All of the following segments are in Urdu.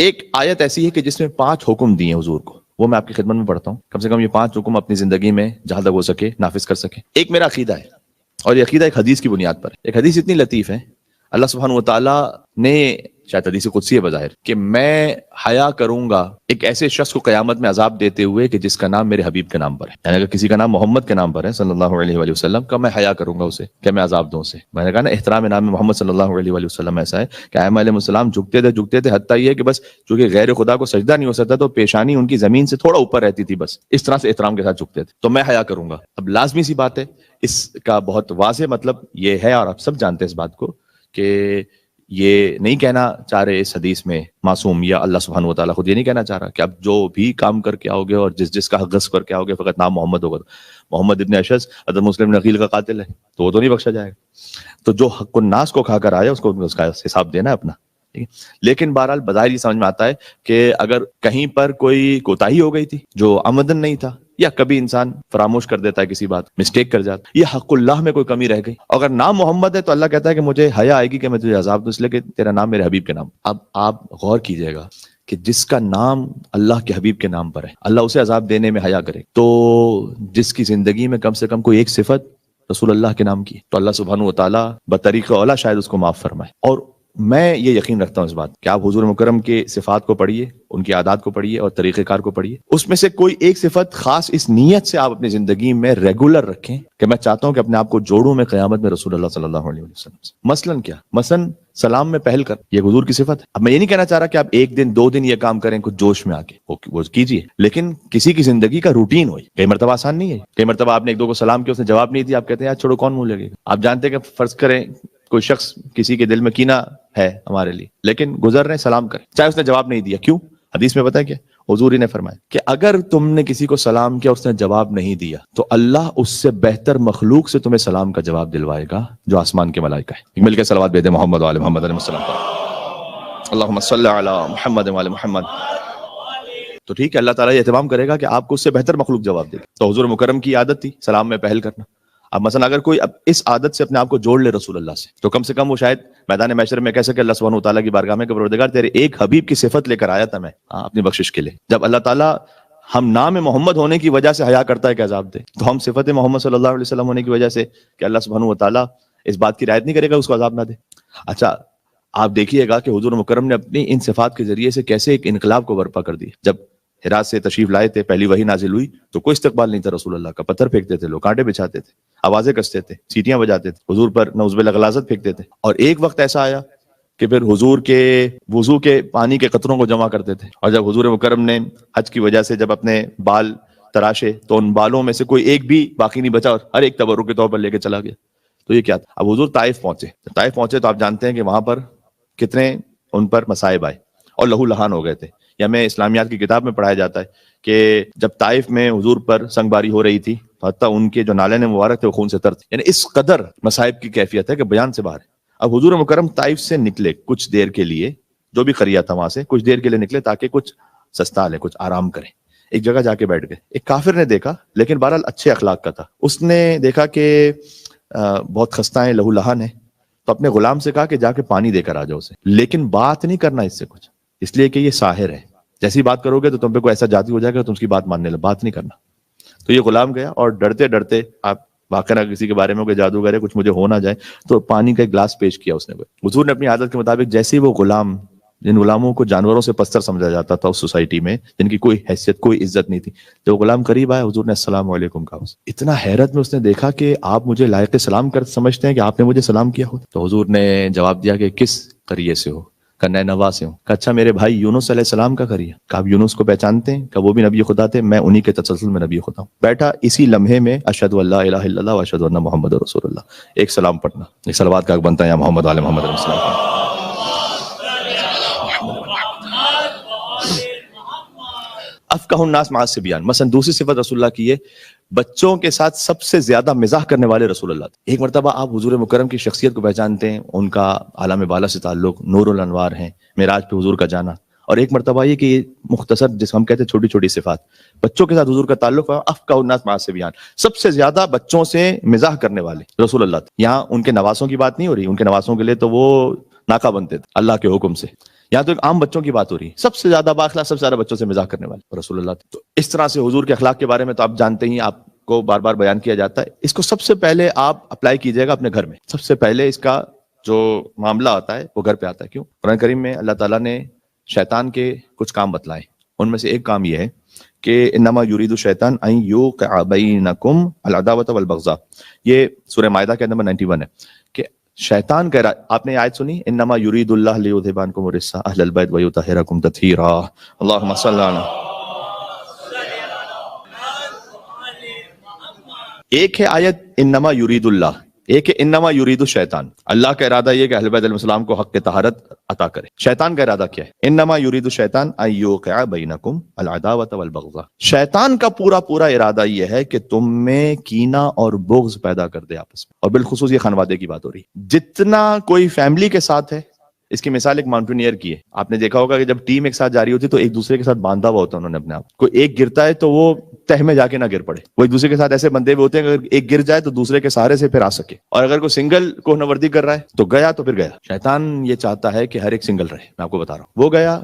ایک آیت ایسی ہے کہ جس میں 5 حکم دیے حضور کو، وہ میں آپ کی خدمت میں پڑھتا ہوں، کم سے کم یہ 5 حکم اپنی زندگی میں جہاں تک ہو سکے نافذ کر سکے۔ ایک میرا عقیدہ ہے، اور یہ عقیدہ ایک حدیث کی بنیاد پر ہے۔ ایک حدیث اتنی لطیف ہے، اللہ سبحانہ و تعالیٰ نے، شاید حدیث قدسی ہے بظاہر، کہ میں حیا کروں گا ایک ایسے شخص کو قیامت میں عذاب دیتے ہوئے کہ جس کا نام میرے حبیب کے نام پر ہے، یعنی اگر کسی کا نام محمد کے نام پر ہے صلی اللہ علیہ وآلہ وسلم کا، میں حیا کروں گا اسے کہ میں عذاب دوں اسے۔ میں نے کہا نا احترام نام محمد صلی اللہ علیہ وآلہ وسلم ایسا ہے کہ ائمہ علیہ السلام جھکتے تھے حتیٰ یہ کہ بس چونکہ غیر خدا کو سجدہ نہیں ہو سکتا تو پیشانی ان کی زمین سے تھوڑا اوپر رہتی تھی، بس اس طرح سے احترام کے ساتھ جھکتے تھے۔ تو میں حیا کروں گا۔ اب لازمی سی بات ہے، اس کا بہت واضح مطلب یہ ہے، اور آپ سب جانتے ہیں اس بات کو، کہ یہ نہیں کہنا چاہ رہے اس حدیث میں معصوم، یا اللہ سبحانہ و تعالیٰ خود یہ نہیں کہنا چاہ رہا کہ اب جو بھی کام کر کے آؤ گے اور جس کا حق غصب کر کے آؤ گے فقط نام محمد ہوگا، محمد ابن اشعث حضرت مسلم بن عقیل کا قاتل ہے تو وہ تو نہیں بخشا جائے گا۔ تو جو حق الناس کو کھا کر آیا اس کو اس کا حساب دینا ہے اپنا، ٹھیک ہے۔ لیکن بہرحال بظاہر یہ سمجھ میں آتا ہے کہ اگر کہیں پر کوئی کوتاہی ہو گئی تھی جو عمدن نہیں تھا، یا کبھی انسان فراموش کر دیتا ہے کسی بات، مسٹیک کر جاتا، یہ حق اللہ میں کوئی کمی رہ گئی، اگر نام محمد ہے تو اللہ کہتا ہے کہ مجھے حیا آئے گی کہ میں تجھے عذاب دوں اس لیے کہ تیرا نام میرے حبیب کے نام۔ اب آپ غور کیجئے گا کہ جس کا نام اللہ کے حبیب کے نام پر ہے، اللہ اسے عذاب دینے میں حیا کرے، تو جس کی زندگی میں کم سے کم کوئی ایک صفت رسول اللہ کے نام کی، تو اللہ سبحانہ و تعالیٰ بطریق اولیٰ شاید اس کو معاف فرمائے۔ اور میں یہ یقین رکھتا ہوں اس بات کہ آپ حضور مکرم کے صفات کو پڑھیے، ان کی عادات کو پڑھیے اور طریقہ کار کو پڑھیے، اس میں سے کوئی ایک صفت خاص اس نیت سے آپ اپنی زندگی میں ریگولر رکھیں کہ میں چاہتا ہوں کہ اپنے آپ کو جوڑوں میں قیامت میں رسول اللہ صلی اللہ علیہ وسلم سے۔ مثلاً کیا؟ مثلاً سلام میں پہل کر، یہ حضور کی صفت ہے۔ اب میں یہ نہیں کہنا چاہ رہا کہ آپ 1 دن 2 دن یہ کام کریں کچھ جوش میں آ کے، وہ کیجیے، لیکن کسی کی زندگی کا روٹین ہوئی۔ کئی مرتبہ آسان نہیں ہے، کئی مرتبہ آپ نے 1-2 کو سلام کیا، اس نے جواب نہیں دیا، آپ کہتے ہیں یار چھوڑو کون منہ لگے گا۔ آپ جانتے ہیں کہ فرض کریں کوئی شخص کسی کے دل میں کینہ ہے ہمارے لیے، لیکن گزر رہے سلام کریں، چاہے اس نے جواب نہیں دیا، کیوں؟ حدیث میں پتہ ہے کیا حضور ہی نے فرمایا کہ اگر تم نے کسی کو سلام کیا اس نے جواب نہیں دیا تو اللہ اس سے بہتر مخلوق سے تمہیں سلام کا جواب دلوائے گا جو آسمان کے ملائکہ ہے۔ مل کے صلوات بھیجیں محمد وعلی محمد علیہ السلام پر، اللہم صلی علی محمد وعلی محمد۔ تو ٹھیک ہے، اللہ تعالیٰ یہ اہتمام کرے گا کہ آپ کو اس سے بہتر مخلوق جواب دے گا۔ تو حضور مکرم کی عادت تھی سلام میں پہل کرنا۔ اب مثلا اگر کوئی اب اس عادت سے اپنے آپ کو جوڑ لے رسول اللہ سے، تو کم سے کم وہ شاید میدان محشر میں کہہ سکے اللہ سبحانہ وتعالیٰ کی بارگاہ میں کہ پروردگار تیرے ایک حبیب کی صفت لے کر آیا تھا میں اپنی بخشش کے لیے۔ جب اللہ تعالیٰ ہم نام محمد ہونے کی وجہ سے حیا کرتا ہے کہ عذاب دے، تو ہم صفت محمد صلی اللہ علیہ وسلم ہونے کی وجہ سے کہ اللہ سبحانہ وتعالیٰ اس بات کی رعایت نہیں کرے گا اس کو عذاب نہ دے۔ اچھا آپ دیکھیے گا کہ حضور مکرم نے اپنی ان صفات کے ذریعے سے کیسے ایک انقلاب کو برپا کر دیا۔ جب ہرات سے تشریف لائے تھے، پہلی وحی نازل ہوئی تو کوئی استقبال نہیں تھا رسول اللہ کا، پتھر پھینکتے تھے لوگ، کانٹے بچھاتے تھے، آوازیں کستے تھے، سیٹیاں بجاتے تھے، حضور پر نعوذ باللہ غلاظت پھینکتے تھے۔ اور ایک وقت ایسا آیا کہ پھر حضور کے وضو کے پانی کے قطروں کو جمع کرتے تھے، اور جب حضور مکرم نے حج کی وجہ سے جب اپنے بال تراشے تو ان بالوں میں سے کوئی ایک بھی باقی نہیں بچا اور ہر ایک تبرک کے طور پر لے کے چلا گیا۔ تو یہ کیا تھا؟ اب حضور طائف پہنچے تو آپ جانتے ہیں کہ وہاں پر کتنے ان پر مصائب آئے اور لہو لہان ہو گئے تھے۔ یا میں اسلامیات کی کتاب میں پڑھایا جاتا ہے کہ جب طائف میں حضور پر سنگ باری ہو رہی تھی، حتیٰ ان کے جو نالین مبارک تھے وہ خون سے تر تھے، یعنی اس قدر مصائب کی کیفیت ہے کہ بیان سے باہر ہے۔ اب حضور مکرم طائف سے نکلے کچھ دیر کے لیے، جو بھی قریہ تھا وہاں سے کچھ دیر کے لیے نکلے تاکہ کچھ سستا لے، کچھ آرام کریں۔ ایک جگہ جا کے بیٹھ گئے، ایک کافر نے دیکھا، لیکن بہرحال اچھے اخلاق کا تھا، اس نے دیکھا کہ بہت خستہ ہیں، لہو لہان ہے، تو اپنے غلام سے کہا کہ جا کے پانی دے کر آ جاؤ اسے، لیکن بات نہیں کرنا اس سے کچھ، اس لیے کہ یہ ساحر ہے، جیسی بات کرو گے تو تم پہ کوئی ایسا جادو ہو جائے گا تم اس کی بات ماننے لگے، بات نہیں کرنا۔ تو یہ غلام گیا اور ڈرتے ڈرتے، آپ واقعہ کسی کے بارے میں کوئی جادوگر ہے کچھ مجھے ہو نہ جائے، تو پانی کا ایک گلاس پیش کیا اس نے۔ حضور نے اپنی عادت کے مطابق جیسے ہی وہ غلام، جن غلاموں کو جانوروں سے پستر سمجھا جاتا تھا اس سوسائٹی میں، جن کی کوئی حیثیت کوئی عزت نہیں تھی، جب غلام قریب آیا حضور نے السلام علیکم کہا۔ اتنا حیرت میں اس نے دیکھا کہ آپ مجھے لائق سلام کر سمجھتے ہیں کہ آپ نے مجھے سلام کیا ہو؟ تو حضور نے جواب دیا کہ کس قریے سے ہو؟ کہ نینوا سے ہوں۔ کہ اچھا میرے بھائی یونس علیہ السلام کا قریہ؟ کہ آپ یونس کو پہچانتے ہیں؟ کہ وہ بھی نبی خدا تھے، میں انہی کے تسلسل میں نبی خدا ہوں۔ بیٹھا اسی لمحے میں اشہد ان لا الہ الا اللہ و اشہد ان محمد رسول اللہ، ایک سلام پڑھنا، ایک صلوات کا حق بنتا ہے یا محمد علیہ محمد علیہ السلام۔ افقہ الناس مع الصبیان، مثلا دوسری صفت رسول اللہ کی ہے، بچوں کے ساتھ سب سے زیادہ مزاح کرنے والے رسول اللہ تھے۔ ایک مرتبہ آپ حضور مکرم کی شخصیت کو پہچانتے ہیں، ان کا عالم بالا سے تعلق، نور الانوار ہیں، معراج پہ حضور کا جانا، اور ایک مرتبہ یہ کہ یہ مختصر جس ہم کہتے ہیں چھوٹی چھوٹی صفات، بچوں کے ساتھ حضور کا تعلق، افقہ الناس مع الصبیان، سب سے زیادہ بچوں سے مزاح کرنے والے رسول اللہ تھے۔ یہاں ان کے نواسوں کی بات نہیں ہو رہی، ان کے نواسوں کے لیے تو وہ ناکہ بنتے تھے اللہ کے حکم سے، یہاں تو ایک عام بچوں کی بات ہو رہی ہے، سب سے زیادہ بااخلاق سب سے زیادہ بچوں سے مزاق کرنے والے رسول اللہ تھے۔ تو اس طرح سے حضور کے اخلاق کے بارے میں تو آپ جانتے ہی، آپ کو بار بار بیان کیا جاتا ہے، اس کو سب سے پہلے آپ اپلائی کیجئے گا اپنے گھر میں۔ سب سے پہلے اس کا جو معاملہ آتا ہے وہ گھر پہ آتا ہے۔ کیوں؟ قرآن کریم میں اللہ تعالیٰ نے شیطان کے کچھ کام بتلائے، ان میں سے ایک کام یہ ہے کہ انما یرید الشیطان ان یوقع بینکم العداوۃ والبغضاء، یہ سورہ مائدہ کے نمبر 91 ہے کہ شیطان کہہ رہا ہے، آپ نے آیت سنی، انما یرید اللہ لیذھب عنکم الرجس اہل البیت ویطہرکم تطہیرا، اللہم صل علی۔ ایک ہے آیت انما یرید اللہ، ایک ہے انما یرید الشیطان۔ اللہ کا ارادہ یہ کہ اہل بیت علیہ السلام کو حق طہارت عطا کرے۔ شیطان کا ارادہ کیا ہے؟ انما یرید الشیطان ان یوقع بینکم العداوۃ والبغضاء۔ شیطان کا پورا ارادہ یہ ہے کہ تم میں کینہ اور بغض پیدا کر دے آپس میں، اور بالخصوص یہ خانوادے کی بات ہو رہی ہے۔ جتنا کوئی فیملی کے ساتھ ہے، اس کی مثال ایک ماؤنٹینئر کی ہے۔ آپ نے دیکھا ہوگا کہ جب ٹیم ایک ساتھ جا رہی ہوتی ہے تو ایک دوسرے کے ساتھ باندھا ہوا ہوتا ہے انہوں نے اپنے آپ۔ کوئی ایک گرتا ہے تو وہ تہ میں جا کے نہ گر پڑے، وہ ایک دوسرے کے ساتھ ایسے بندھے ہوئے ہوتے ہیں کہ اگر ایک گر جائے تو دوسرے کے سہارے سے پھر آ سکے، اور اگر کوئی سنگل کو نوردی کر رہا ہے تو گیا تو پھر گیا۔ شیطان یہ چاہتا ہے کہ ہر ایک سنگل رہے، میں آپ کو بتا رہا ہوں۔ وہ گیا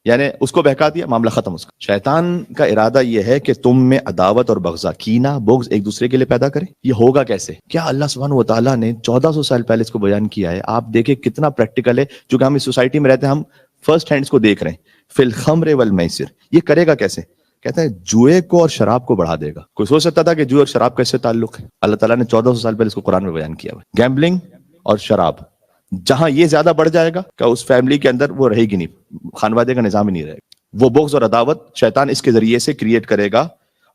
یعنی اس کو بہکا دیا، معاملہ ختم اس کا۔ شیطان کا ارادہ یہ ہے کہ تم میں عداوت اور بغض، کینہ بغض ایک دوسرے کے لیے پیدا کرے۔ یہ ہوگا کیسے؟ کیا اللہ سبحانہ و تعالیٰ نے 1400 سال پہلے اس کو بیان کیا ہے۔ آپ دیکھیں کتنا پریکٹیکل ہے، چونکہ ہم اس سوسائٹی میں رہتے ہیں، ہم فرسٹ ہینڈ کو دیکھ رہے ہیں۔ فی الخمر والمیسر، یہ کرے گا کیسے؟ کہتا ہے جوئے کو اور شراب کو بڑھا دے گا۔ کوئی سوچ سکتا تھا کہ جوئے اور شراب کا اس سے تعلق ہے؟ اللہ تعالیٰ نے 1400 سال پہلے اس کو قرآن میں بیان کیا ہے۔ گیمبلنگ اور شراب، جہاں یہ زیادہ بڑھ جائے گا کہ اس فیملی کے اندر وہ رہے گی نہیں، خانوادے کا نظام ہی نہیں رہے گا۔ وہ بغض اور عداوت شیطان اس کے ذریعے سے کریٹ کرے گا،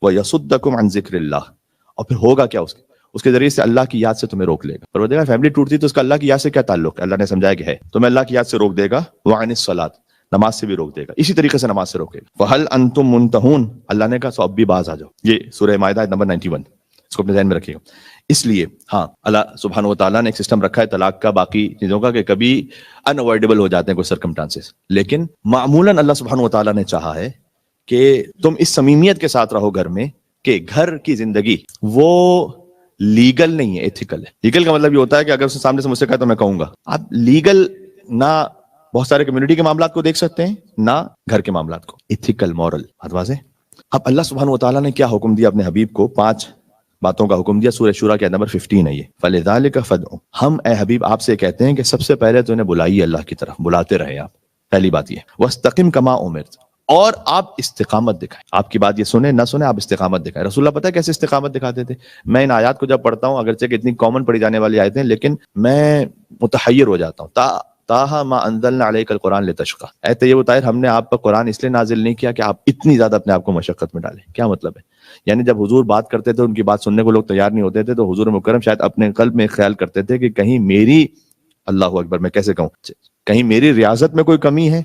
وَيَصُدَّكُمْ عَنْ ذِكْرِ اللَّهِ، اور پھر ہوگا کیا اس کے ذریعے سے اللہ کی یاد سے تمہیں روک لے گا۔ اور وہ دیکھا فیملی ٹوٹتی تو اس کا اللہ کی یاد سے کیا تعلق ہے؟ اللہ نے سمجھایا کہ ہے، تمہیں اللہ کی یاد سے روک دے گا، وَعَنِ الصَّلَاةِ، نماز سے بھی روک دے گا، اسی طریقے سے نماز سے روکے گا۔ فَهَلْ أَنْتُمْ مُنْتَهُونَ، اللہ نے کہا سو اب بھی باز آ جاؤ۔ یہ سورہ مائدہ نمبر 91، اس کو اپنے ذہن میں رکھیے گا۔ اس لیے ہاں، اللہ سبحانہ و تعالیٰ نے ایک سسٹم رکھا ہے طلاق کا، باقی چیزوں کا، کہ کبھی انوائڈیبل ہو جاتے ہیں کوئی سرکمٹانسز، لیکن معمولاً اللہ سبحانہ و تعالیٰ نے چاہا ہے کہ تم اس صمیمیت کے ساتھ رہو گھر میں، کہ گھر کی زندگی وہ لیگل نہیں ہے، ایتھیکل ہے۔ لیگل کا مطلب یہ ہوتا ہے کہ اگر اس سامنے سے مجھ سے کہا تو میں کہوں گا۔ آپ لیگل نہ بہت سارے کمیونٹی کے معاملات کو دیکھ سکتے ہیں، نہ گھر کے معاملات کو، ایتھیکل، مورل، بات واضح۔ اب اللہ سبحانہ و تعالیٰ نے کیا حکم دیا اپنے حبیب کو؟ 5 باتوں کا حکم دیا، سورہ شورى کے نمبر 15 ہے یہ۔ فَلِذَلِكَ فَادْعُ، ہم اے حبیب آپ سے کہتے ہیں کہ سب سے پہلے تو انہیں بلائیے، اللہ کی طرف بلاتے رہے آپ، پہلی بات یہ۔ وَاسْتَقِمْ كَمَا أُمِرْتَ، اور آپ استقامت دکھائیں، آپ کی بات یہ سنیں نہ سنیں، آپ استقامت دکھائیں۔ رسول اللہ پتہ ہے کیسے استقامت دکھاتے تھے؟ میں ان آیات کو جب پڑھتا ہوں، اگرچہ کہ اتنی کامن پڑھی جانے والی آیتیں، لیکن میں متحیر ہو جاتا ہوں۔ تاہا ما انزلنا علیک القرآن لتشقی، اے طیب الطاہر، ہم نے آپ پر قرآن اس لیے نازل نہیں کیا کہ آپ اتنی زیادہ اپنے آپ کو مشقت میں ڈالیں۔ کیا مطلب ہے؟ یعنی جب حضور بات کرتے تھے، ان کی بات سننے کو لوگ تیار نہیں ہوتے تھے، تو حضور مکرم شاید اپنے قلب میں خیال کرتے تھے کہ کہیں میری، اللہ اکبر، میں کیسے کہوں، کہیں میری ریاضت میں کوئی کمی ہے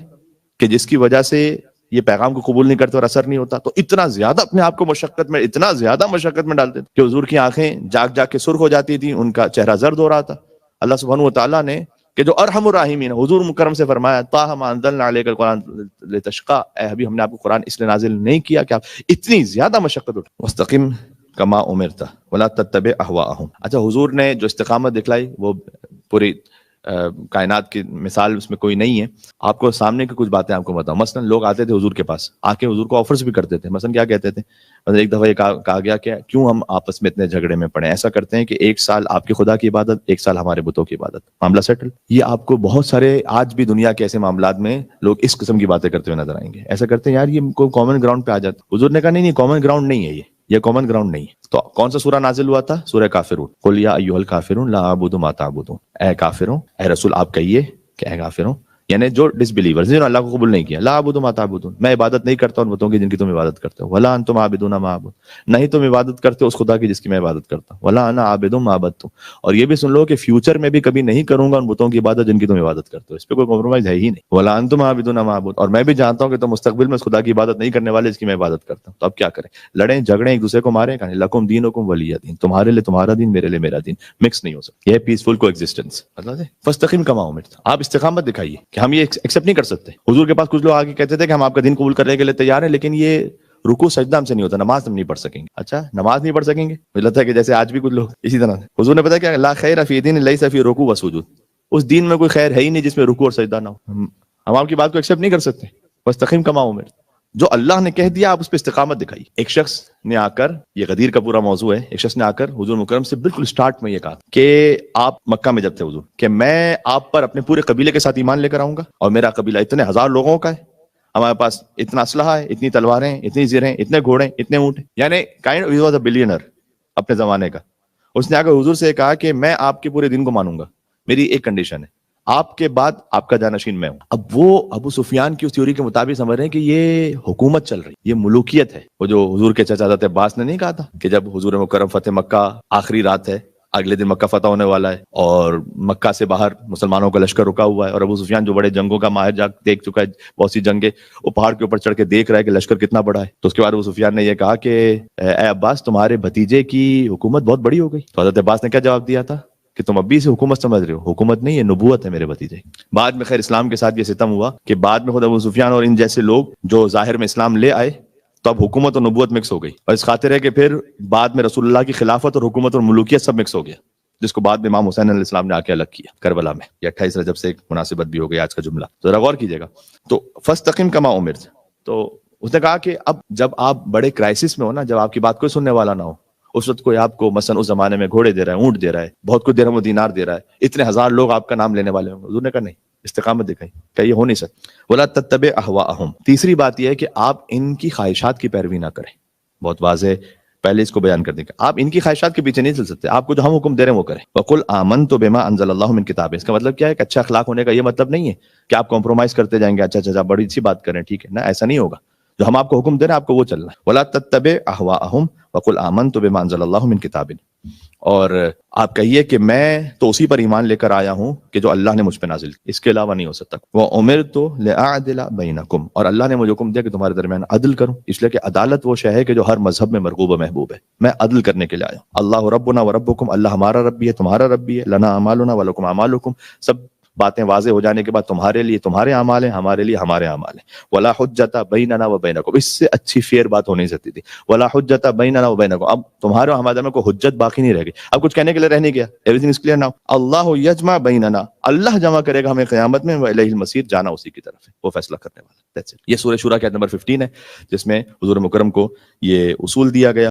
کہ جس کی وجہ سے یہ پیغام کو قبول نہیں کرتے اور اثر نہیں ہوتا۔ تو اتنا زیادہ اپنے آپ کو مشقت میں، اتنا زیادہ مشقت میں ڈالتے تھے کہ حضور کی آنکھیں جاگ جاگ کے سرخ ہو جاتی تھیں، ان کا چہرہ زرد ہو رہا تھا۔ اللہ سبحانہ و تعالیٰ نے کہ جو ارحم الراحمین، حضور مکرم سے فرمایا، طٰہٰ مَا أَنزَلْنَا عَلَيْكَ الْقُرْآنَ لِتَشْقَىٰ، اے حبیب ہم نے آپ کو قرآن اس لیے نازل نہیں کیا کہ آپ اتنی زیادہ مشقت اٹھائیں۔ وَاسْتَقِمْ كَمَا أُمِرْتَ وَلَا تَتَّبِعْ أَهْوَاءَهُمْ۔ اچھا، حضور نے جو استقامت دکھلائی وہ پوری کائنات کی مثال اس میں کوئی نہیں ہے۔ آپ کو سامنے کی کچھ باتیں آپ کو بتاؤں۔ مثلا لوگ آتے تھے حضور کے پاس، آ کے حضور کو آفرز بھی کرتے تھے۔ مثلا کیا کہتے تھے؟ مثلا ایک دفعہ یہ کہا گیا کہ کیوں ہم آپس میں اتنے جھگڑے میں پڑے، ایسا کرتے ہیں کہ 1 سال آپ کے خدا کی عبادت، 1 سال ہمارے بتوں کی عبادت، معاملہ سیٹل۔ یہ آپ کو بہت سارے آج بھی دنیا کے ایسے معاملات میں لوگ اس قسم کی باتیں کرتے ہوئے نظر آئیں گے۔ ایسا کرتے ہیں یار یہ کوئی کامن گراؤنڈ پہ آ جاتا۔ حضور نے کہا نہیں، کامن گراؤنڈ نہیں ہے، یہ کامن گراؤنڈ نہیں ہے۔ تو کون سا سورہ نازل ہوا تھا؟ سورہ کافرون۔ قل یا ایھا الکافرون لا اعبد ما تعبدون، اے کافروں، اے رسول آپ کہیے کہ اے کافروں، یعنی جو ڈس بلیورز جنہوں نے اللہ کو قبول نہیں کیا، لا اعبد ما تعبدون، میں عبادت نہیں کرتا ان بتوں کی جن کی تم عبادت کرتے ہو، ولا انتم عابدون ما اعبد، نہیں تم عبادت کرتے اس خدا کی جس کی میں عبادت کرتا ہوں، ولا انا عابد ما عبدتم، اور یہ بھی سن لو کہ فیوچر میں بھی کبھی نہیں کروں گا ان بتوں کی عبادت جن کی تم عبادت کرتے ہو۔ اس پہ کوئی کمپرومائز ہے ہی نہیں، ولا انتم عابدون ما اعبد، اور میں بھی جانتا ہوں کہ تم مستقبل میں اس خدا کی عبادت نہیں کرنے والے جس کی میں عبادت کرتا ہوں۔ تو اب کیا کریں؟ لڑیں جھگڑیں ایک دوسرے کو ماریں، کہیں لکم دینکم ولی دین، تمہارے لیے تمہارا دین، میرے لیے میرا دین، مکس نہیں ہو سکتا۔ یہ پیسفل کو ایگزسٹنس، مطلب ہے فاستقم کما امرت، آپ استقامت دکھائیے کہ ہم یہ ایکسیپٹ نہیں کر سکتے۔ حضور کے پاس کچھ لوگ آگے کہتے تھے کہ ہم آپ کا دین قبول کرنے کے لیے تیار ہیں، لیکن یہ رکوع سجدہ ہم سے نہیں ہوتا، نماز ہم نہیں پڑھ سکیں گے۔ اچھا، نماز نہیں پڑھ سکیں گے؟ مجھے لگتا ہے کہ جیسے آج بھی کچھ لوگ اسی طرح سے۔ حضور نے بتایا کہ لا خیر فی دین لیس فی رکوع و سجود، اس دین میں کوئی خیر ہے ہی نہیں جس میں رکوع اور سجدہ نہ ہو۔ ہم آپ کی بات کو ایکسیپٹ نہیں کر سکتے. فاستقم کما امرت، جو اللہ نے کہہ دیا آپ اس پہ استقامت دکھائیے. ایک شخص نے آ کر، یہ غدیر کا پورا موضوع ہے، ایک شخص نے آ کر حضور مکرم سے بالکل سٹارٹ میں یہ کہا کہ آپ مکہ میں جب تھے حضور، کہ میں آپ پر اپنے پورے قبیلے کے ساتھ ایمان لے کر آؤں گا، اور میرا قبیلہ اتنے ہزار لوگوں کا ہے، ہمارے پاس اتنا اسلحہ ہے، اتنی تلواریں ہیں، اتنی زرہیں، اتنے گھوڑے، اتنے اونٹ، یعنی کائنڈ ہی واز اے بلینر اپنے زمانے کا. اس نے آ کر حضور سے کہا کہ میں آپ کے پورے دین کو مانوں گا، میری ایک کنڈیشن ہے، آپ کے بعد آپ کا جانشین میں ہوں. اب وہ ابو سفیان کی اس تھیوری کے مطابق سمجھ رہے ہیں کہ یہ حکومت چل رہی، یہ ملوکیت ہے. وہ جو حضور کے چچا حضرت عباس نے نہیں کہا تھا کہ جب حضور مکرم فتح مکہ آخری رات ہے، اگلے دن مکہ فتح ہونے والا ہے، اور مکہ سے باہر مسلمانوں کا لشکر رکا ہوا ہے، اور ابو سفیان جو بڑے جنگوں کا ماہر جا دیکھ چکا ہے، بہت سی جنگیں، وہ پہاڑ کے اوپر چڑھ کے دیکھ رہا ہے کہ لشکر کتنا بڑا ہے. تو اس کے بعد ابو سفیان نے یہ کہا کہ اے عباس، تمہارے بھتیجے کی حکومت بہت بڑی ہو گئی. تو حضرت عباس نے کیا جواب دیا تھا کہ تم اب بھی اسے حکومت سمجھ رہے ہو، حکومت نہیں، یہ نبوت ہے میرے بھتیجے. بعد میں خیر اسلام کے ساتھ یہ ستم ہوا کہ بعد میں خود ابو سفیان اور ان جیسے لوگ جو ظاہر میں اسلام لے آئے تو اب حکومت اور نبوت مکس ہو گئی، اور اس خاطر ہے کہ پھر بعد میں رسول اللہ کی خلافت اور حکومت اور ملوکیت سب مکس ہو گیا، جس کو بعد میں امام حسین علیہ السلام نے آ کے الگ کیا کربلا میں. یہ 28 رجب سے ایک مناسبت بھی ہو گئی آج کا جملہ، تو ذرا غور کیجیے گا. تو فاستقم کما امرت، تو اس نے کہا کہ اب جب آپ بڑے کرائسس میں ہو نا، جب آپ کی بات کوئی سننے والا نہ ہو، اس وقت کوئی آپ کو مثلا اس زمانے میں گھوڑے دے رہا ہے، اونٹ دے رہا ہے، بہت کچھ درہم و دینار دے رہا ہے، اتنے ہزار لوگ آپ کا نام لینے والے ہوں گے، حضور نے کہا نہیں، استقامت دکھائی کہ یہ ہو نہیں سکتا. ولا تتبع اهواءهم، تیسری بات یہ ہے کہ آپ ان کی خواہشات کی پیروی نہ کریں. بہت واضح پہلے اس کو بیان کر دیں کہ آپ ان کی خواہشات کے پیچھے نہیں چل سکتے، آپ کو جو ہم حکم دے رہے ہیں وہ کریں. وقل آمنت بما انزل اللہ من کتاب، اس کا مطلب کیا ہے کہ اچھا اخلاق ہونے کا یہ مطلب نہیں ہے کہ آپ کمپرومائز کرتے جائیں گے، اچھا بڑی سی بات کریں، ٹھیک ہے نا، ایسا نہیں ہوگا. جو ہم آپ کو حکم دے رہے ہیں آپ کو وہ چلنا ہے. ولا تتبع اهواءهم وقل آمنت بما انزل اللہ من کتاب، اور آپ کہیے کہ میں تو اسی پر ایمان لے کر آیا ہوں کہ جو اللہ نے مجھ پہ نازل کی، اس کے علاوہ نہیں ہو سکتا. وَأُمِرْتُ لِأَعْدِلَ بَيْنَكُمْ، اور اللہ نے مجھے حکم دیا کہ تمہارے درمیان عدل کروں، اس لیے کہ عدالت وہ شے ہے کہ جو ہر مذہب میں مرغوب و محبوب ہے. میں عدل کرنے کے لیے آیا ہوں. اللہ ربنا و ربکم، اللہ ہمارا رب بھی ہے تمہارا رب بھی ہے. لنا اعمالنا ولکم اعمالکم، سب باتیں واضح ہو جانے کے بعد تمہارے لیے تمہارے اعمال ہیں، ہمارے لیے ہمارے اعمال ہیں. ولا حجت بیننا و بینکم، اس سے اچھی فیئر بات ہو نہیں سکتی تھی. ولا حجت بیننا و بینکم، اب تمہارے اور ہمارے درمیان کوئی حجت باقی نہیں رہ گئی، اب کچھ کہنے کے لیے رہ نہیں گیا. Every is clear now. اللہ یجمع بیننا، اللہ جمع کرے گا ہمیں قیامت میں، والیہ المصیر، جانا اسی کی طرف ہے، وہ فیصلہ کرنے والا. یہ سورہ شورا کی آیت نمبر 15 ہے، جس میں حضور مکرم کو یہ اصول دیا گیا.